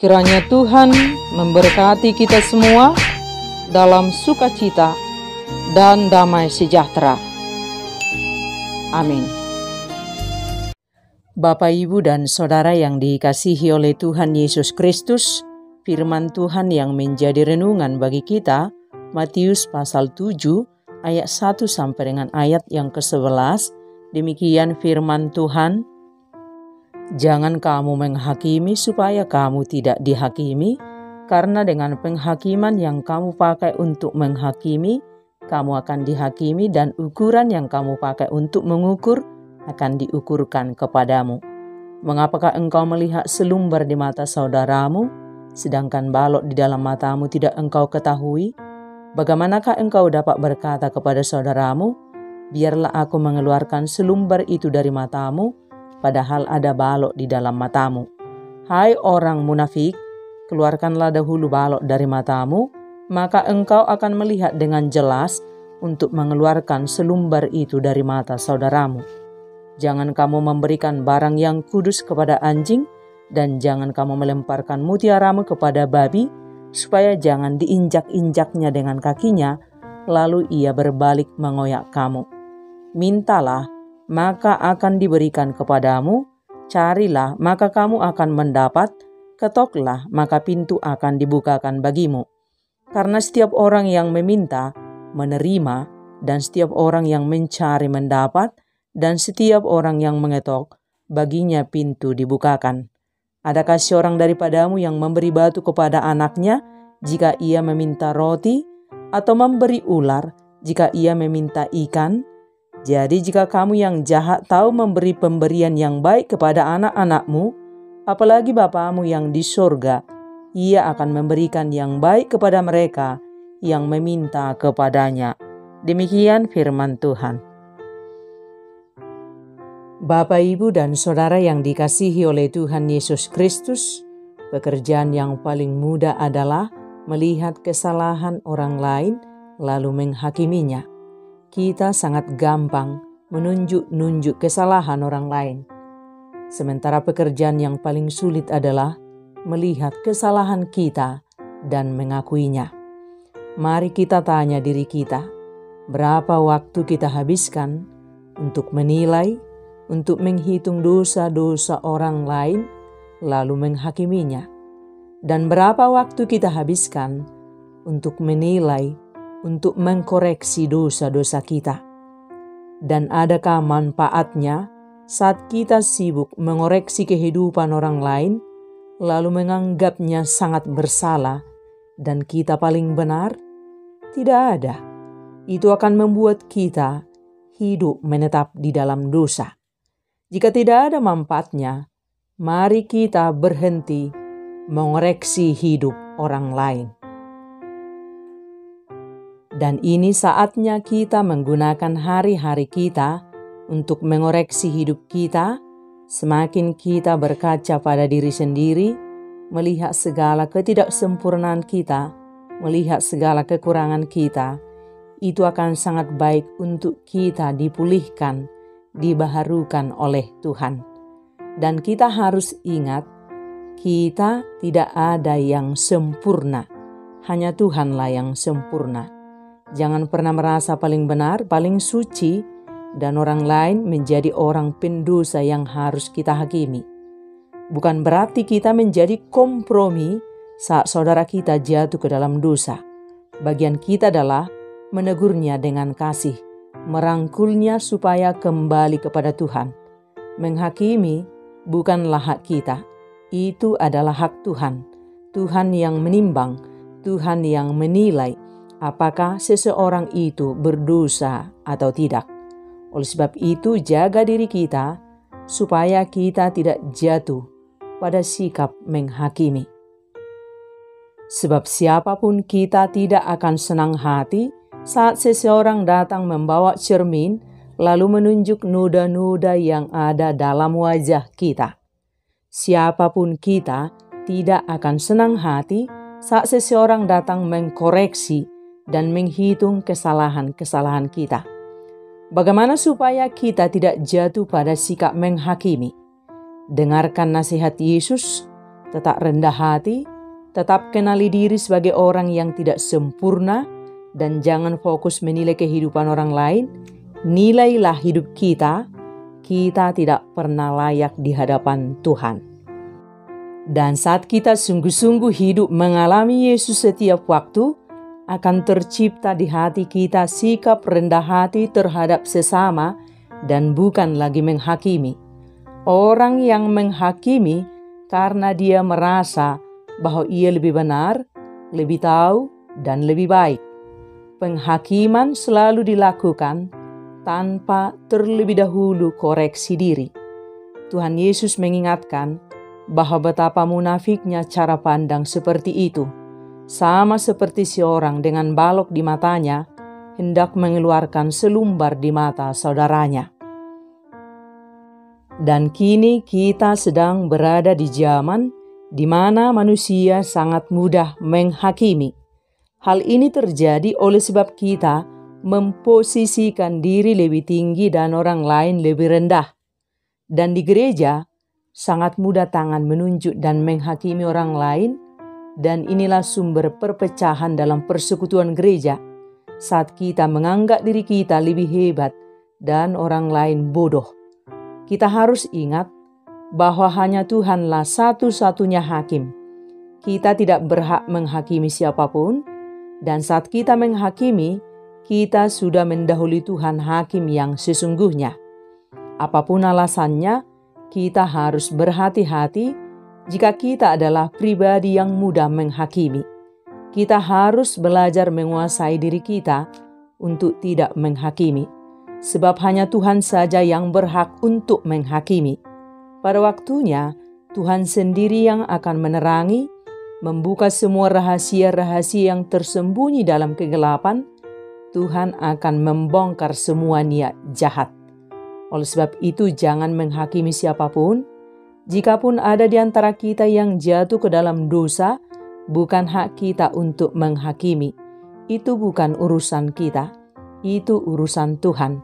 Kiranya Tuhan memberkati kita semua dalam sukacita dan damai sejahtera. Amin. Bapak, Ibu, dan Saudara yang dikasihi oleh Tuhan Yesus Kristus, firman Tuhan yang menjadi renungan bagi kita, Matius pasal 7 ayat 1 sampai dengan ayat yang ke-11. Demikian firman Tuhan. Jangan kamu menghakimi supaya kamu tidak dihakimi, karena dengan penghakiman yang kamu pakai untuk menghakimi, kamu akan dihakimi, dan ukuran yang kamu pakai untuk mengukur akan diukurkan kepadamu. Mengapakah engkau melihat selumbar di mata saudaramu, sedangkan balok di dalam matamu tidak engkau ketahui? Bagaimanakah engkau dapat berkata kepada saudaramu, biarlah aku mengeluarkan selumbar itu dari matamu, padahal ada balok di dalam matamu? Hai orang munafik, keluarkanlah dahulu balok dari matamu, maka engkau akan melihat dengan jelas untuk mengeluarkan selumbar itu dari mata saudaramu. Jangan kamu memberikan barang yang kudus kepada anjing, dan jangan kamu melemparkan mutiaramu kepada babi, supaya jangan diinjak-injaknya dengan kakinya, lalu ia berbalik mengoyak kamu. Mintalah, maka akan diberikan kepadamu, carilah, maka kamu akan mendapat, ketoklah, maka pintu akan dibukakan bagimu. Karena setiap orang yang meminta, menerima, dan setiap orang yang mencari mendapat, dan setiap orang yang mengetok, baginya pintu dibukakan. Adakah seorang daripadamu yang memberi batu kepada anaknya jika ia meminta roti, atau memberi ular jika ia meminta ikan? Jadi jika kamu yang jahat tahu memberi pemberian yang baik kepada anak-anakmu, apalagi Bapamu yang di sorga, ia akan memberikan yang baik kepada mereka yang meminta kepadanya. Demikian firman Tuhan. Bapak, Ibu, dan Saudara yang dikasihi oleh Tuhan Yesus Kristus, pekerjaan yang paling mudah adalah melihat kesalahan orang lain lalu menghakiminya. Kita sangat gampang menunjuk-nunjuk kesalahan orang lain. Sementara pekerjaan yang paling sulit adalah melihat kesalahan kita dan mengakuinya. Mari kita tanya diri kita, berapa waktu kita habiskan untuk menilai, untuk menghitung dosa-dosa orang lain, lalu menghakiminya? Dan berapa waktu kita habiskan untuk menilai, untuk mengkoreksi dosa-dosa kita? Dan adakah manfaatnya saat kita sibuk mengoreksi kehidupan orang lain, lalu menganggapnya sangat bersalah dan kita paling benar? Tidak ada. Itu akan membuat kita hidup menetap di dalam dosa. Jika tidak ada manfaatnya, mari kita berhenti mengoreksi hidup orang lain. Dan ini saatnya kita menggunakan hari-hari kita untuk mengoreksi hidup kita. Semakin kita berkaca pada diri sendiri, melihat segala ketidaksempurnaan kita, melihat segala kekurangan kita, itu akan sangat baik untuk kita dipulihkan, dibaharukan oleh Tuhan. Dan kita harus ingat, kita tidak ada yang sempurna, hanya Tuhanlah yang sempurna. Jangan pernah merasa paling benar, paling suci, dan orang lain menjadi orang pendosa yang harus kita hakimi. Bukan berarti kita menjadi kompromi saat saudara kita jatuh ke dalam dosa. Bagian kita adalah menegurnya dengan kasih, merangkulnya supaya kembali kepada Tuhan. Menghakimi bukanlah hak kita, itu adalah hak Tuhan. Tuhan yang menimbang, Tuhan yang menilai apakah seseorang itu berdosa atau tidak. Oleh sebab itu, jaga diri kita supaya kita tidak jatuh pada sikap menghakimi. Sebab siapapun kita tidak akan senang hati saat seseorang datang membawa cermin lalu menunjuk noda-noda yang ada dalam wajah kita. Siapapun kita tidak akan senang hati saat seseorang datang mengkoreksi dan menghitung kesalahan-kesalahan kita. Bagaimana supaya kita tidak jatuh pada sikap menghakimi? Dengarkan nasihat Yesus, tetap rendah hati, tetap kenali diri sebagai orang yang tidak sempurna, dan jangan fokus menilai kehidupan orang lain. Nilailah hidup kita tidak pernah layak di hadapan Tuhan. Dan saat kita sungguh-sungguh hidup mengalami Yesus setiap waktu, akan tercipta di hati kita sikap rendah hati terhadap sesama dan bukan lagi menghakimi. Orang yang menghakimi karena dia merasa bahwa ia lebih benar, lebih tahu, dan lebih baik. Penghakiman selalu dilakukan tanpa terlebih dahulu koreksi diri. Tuhan Yesus mengingatkan bahwa betapa munafiknya cara pandang seperti itu. Sama seperti seorang dengan balok di matanya hendak mengeluarkan selumbar di mata saudaranya. Dan kini kita sedang berada di zaman di mana manusia sangat mudah menghakimi. Hal ini terjadi oleh sebab kita memposisikan diri lebih tinggi dan orang lain lebih rendah. Dan di gereja, sangat mudah tangan menunjuk dan menghakimi orang lain, dan inilah sumber perpecahan dalam persekutuan gereja, saat kita menganggap diri kita lebih hebat dan orang lain bodoh. Kita harus ingat bahwa hanya Tuhanlah satu-satunya hakim. Kita tidak berhak menghakimi siapapun, dan saat kita menghakimi, kita sudah mendahului Tuhan hakim yang sesungguhnya. Apapun alasannya, kita harus berhati-hati jika kita adalah pribadi yang mudah menghakimi. Kita harus belajar menguasai diri kita untuk tidak menghakimi, sebab hanya Tuhan saja yang berhak untuk menghakimi. Pada waktunya, Tuhan sendiri yang akan menerangi, membuka semua rahasia-rahasia yang tersembunyi dalam kegelapan. Tuhan akan membongkar semua niat jahat. Oleh sebab itu, jangan menghakimi siapapun. Jikapun ada di antara kita yang jatuh ke dalam dosa, bukan hak kita untuk menghakimi. Itu bukan urusan kita, itu urusan Tuhan.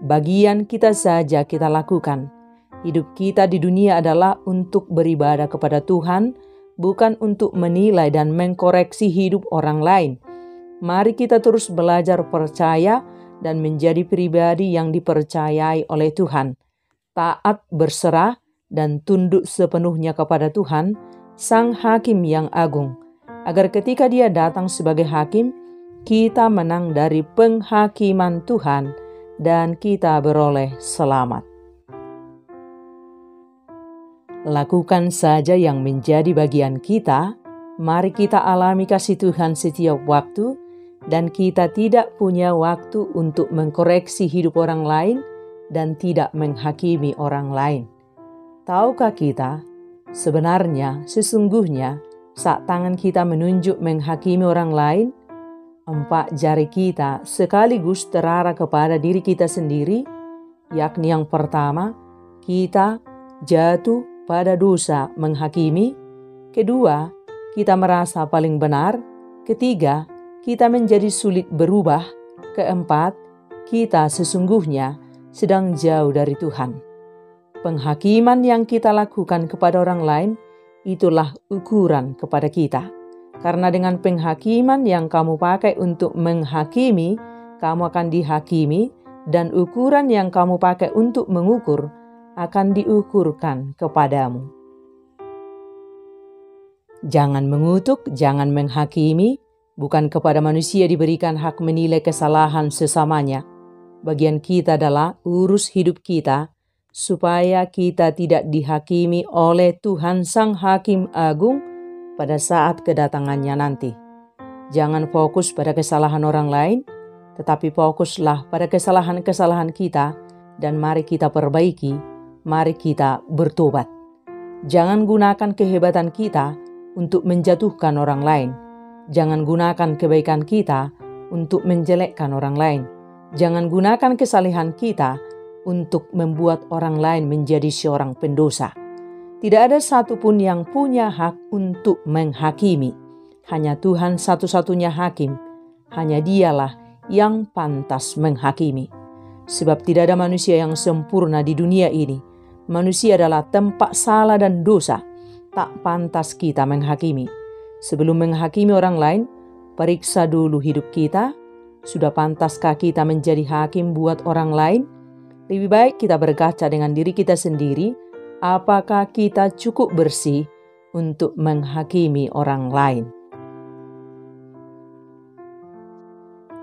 Bagian kita saja kita lakukan. Hidup kita di dunia adalah untuk beribadah kepada Tuhan, bukan untuk menilai dan mengkoreksi hidup orang lain. Mari kita terus belajar percaya dan menjadi pribadi yang dipercayai oleh Tuhan. Taat, berserah, dan tunduk sepenuhnya kepada Tuhan, Sang Hakim yang agung. Agar ketika Dia datang sebagai hakim, kita menang dari penghakiman Tuhan dan kita beroleh selamat. Lakukan saja yang menjadi bagian kita. Mari kita alami kasih Tuhan setiap waktu, dan kita tidak punya waktu untuk mengkoreksi hidup orang lain dan tidak menghakimi orang lain. Tahukah kita, sebenarnya, sesungguhnya, saat tangan kita menunjuk menghakimi orang lain, 4 jari kita sekaligus terarah kepada diri kita sendiri, yakni yang pertama, kita jatuh pada dosa menghakimi. Kedua, kita merasa paling benar. Ketiga, kita menjadi sulit berubah. Keempat, kita sesungguhnya sedang jauh dari Tuhan. Penghakiman yang kita lakukan kepada orang lain, itulah ukuran kepada kita. Karena dengan penghakiman yang kamu pakai untuk menghakimi, kamu akan dihakimi, dan ukuran yang kamu pakai untuk mengukur akan diukurkan kepadamu. Jangan mengutuk, jangan menghakimi. Bukan kepada manusia diberikan hak menilai kesalahan sesamanya. Bagian kita adalah urus hidup kita, supaya kita tidak dihakimi oleh Tuhan Sang Hakim Agung pada saat kedatangannya nanti. Jangan fokus pada kesalahan orang lain, tetapi fokuslah pada kesalahan-kesalahan kita, dan mari kita perbaiki, mari kita bertobat. Jangan gunakan kehebatan kita untuk menjatuhkan orang lain. Jangan gunakan kebaikan kita untuk menjelekkan orang lain. Jangan gunakan kesalehan kita untuk membuat orang lain menjadi seorang pendosa. Tidak ada satupun yang punya hak untuk menghakimi. Hanya Tuhan satu-satunya hakim. Hanya Dialah yang pantas menghakimi. Sebab tidak ada manusia yang sempurna di dunia ini. Manusia adalah tempat salah dan dosa. tak pantas kita menghakimi. Sebelum menghakimi orang lain, periksa dulu hidup kita. Sudah pantaskah kita menjadi hakim buat orang lain? Lebih baik kita berkaca dengan diri kita sendiri, apakah kita cukup bersih untuk menghakimi orang lain.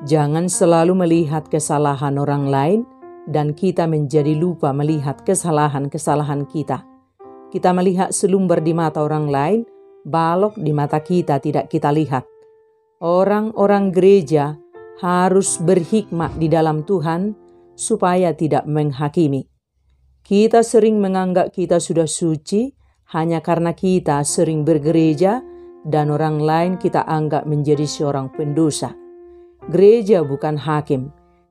Jangan selalu melihat kesalahan orang lain dan kita menjadi lupa melihat kesalahan-kesalahan kita. Kita melihat selumber di mata orang lain, balok di mata kita tidak kita lihat. Orang-orang gereja harus berhikmat di dalam Tuhan supaya tidak menghakimi. Kita sering menganggap kita sudah suci hanya karena kita sering bergereja dan orang lain kita anggap menjadi seorang pendosa. Gereja bukan hakim.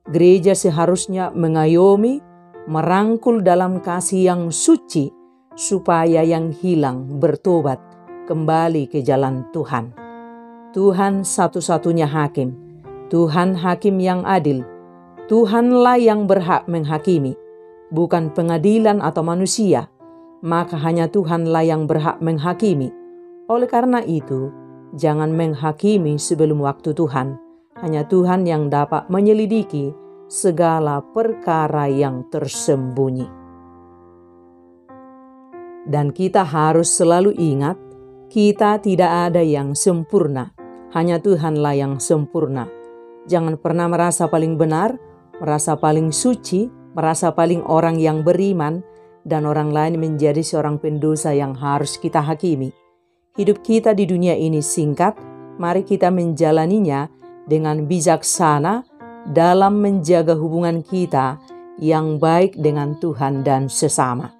Gereja seharusnya mengayomi, merangkul dalam kasih yang suci supaya yang hilang bertobat kembali ke jalan Tuhan. Tuhan satu-satunya hakim. Tuhan hakim yang adil. Tuhanlah yang berhak menghakimi, bukan pengadilan atau manusia. Maka hanya Tuhanlah yang berhak menghakimi. Oleh karena itu, jangan menghakimi sebelum waktu Tuhan. Hanya Tuhan yang dapat menyelidiki segala perkara yang tersembunyi. Dan kita harus selalu ingat, kita tidak ada yang sempurna. Hanya Tuhanlah yang sempurna. Jangan pernah merasa paling benar, merasa paling suci, merasa paling orang yang beriman, dan orang lain menjadi seorang pendosa yang harus kita hakimi. Hidup kita di dunia ini singkat, mari kita menjalaninya dengan bijaksana dalam menjaga hubungan kita yang baik dengan Tuhan dan sesama.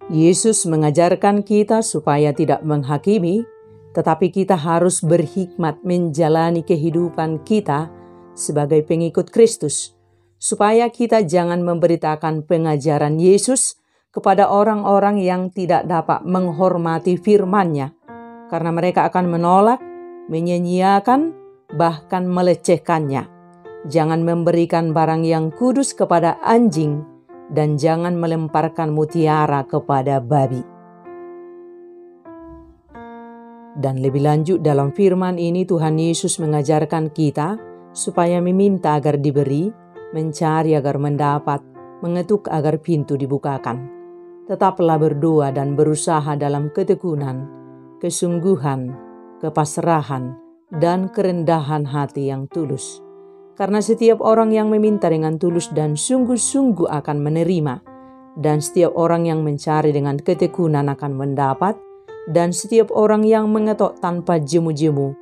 Yesus mengajarkan kita supaya tidak menghakimi, tetapi kita harus berhikmat menjalani kehidupan kita sebagai pengikut Kristus, supaya kita jangan memberitakan pengajaran Yesus kepada orang-orang yang tidak dapat menghormati firman-Nya, karena mereka akan menolak, menyanyiakan, bahkan melecehkannya. Jangan memberikan barang yang kudus kepada anjing dan jangan melemparkan mutiara kepada babi. Dan lebih lanjut dalam firman ini Tuhan Yesus mengajarkan kita supaya meminta agar diberi, mencari agar mendapat, mengetuk agar pintu dibukakan. Tetaplah berdoa dan berusaha dalam ketekunan, kesungguhan, kepasrahan, dan kerendahan hati yang tulus. Karena setiap orang yang meminta dengan tulus dan sungguh-sungguh akan menerima, dan setiap orang yang mencari dengan ketekunan akan mendapat, dan setiap orang yang mengetok tanpa jemu-jemu,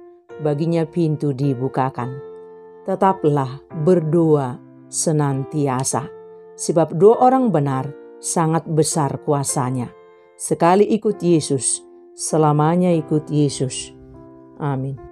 baginya pintu dibukakan. Tetaplah berdoa senantiasa, sebab doa orang benar sangat besar kuasanya. Sekali ikut Yesus, selamanya ikut Yesus. Amin.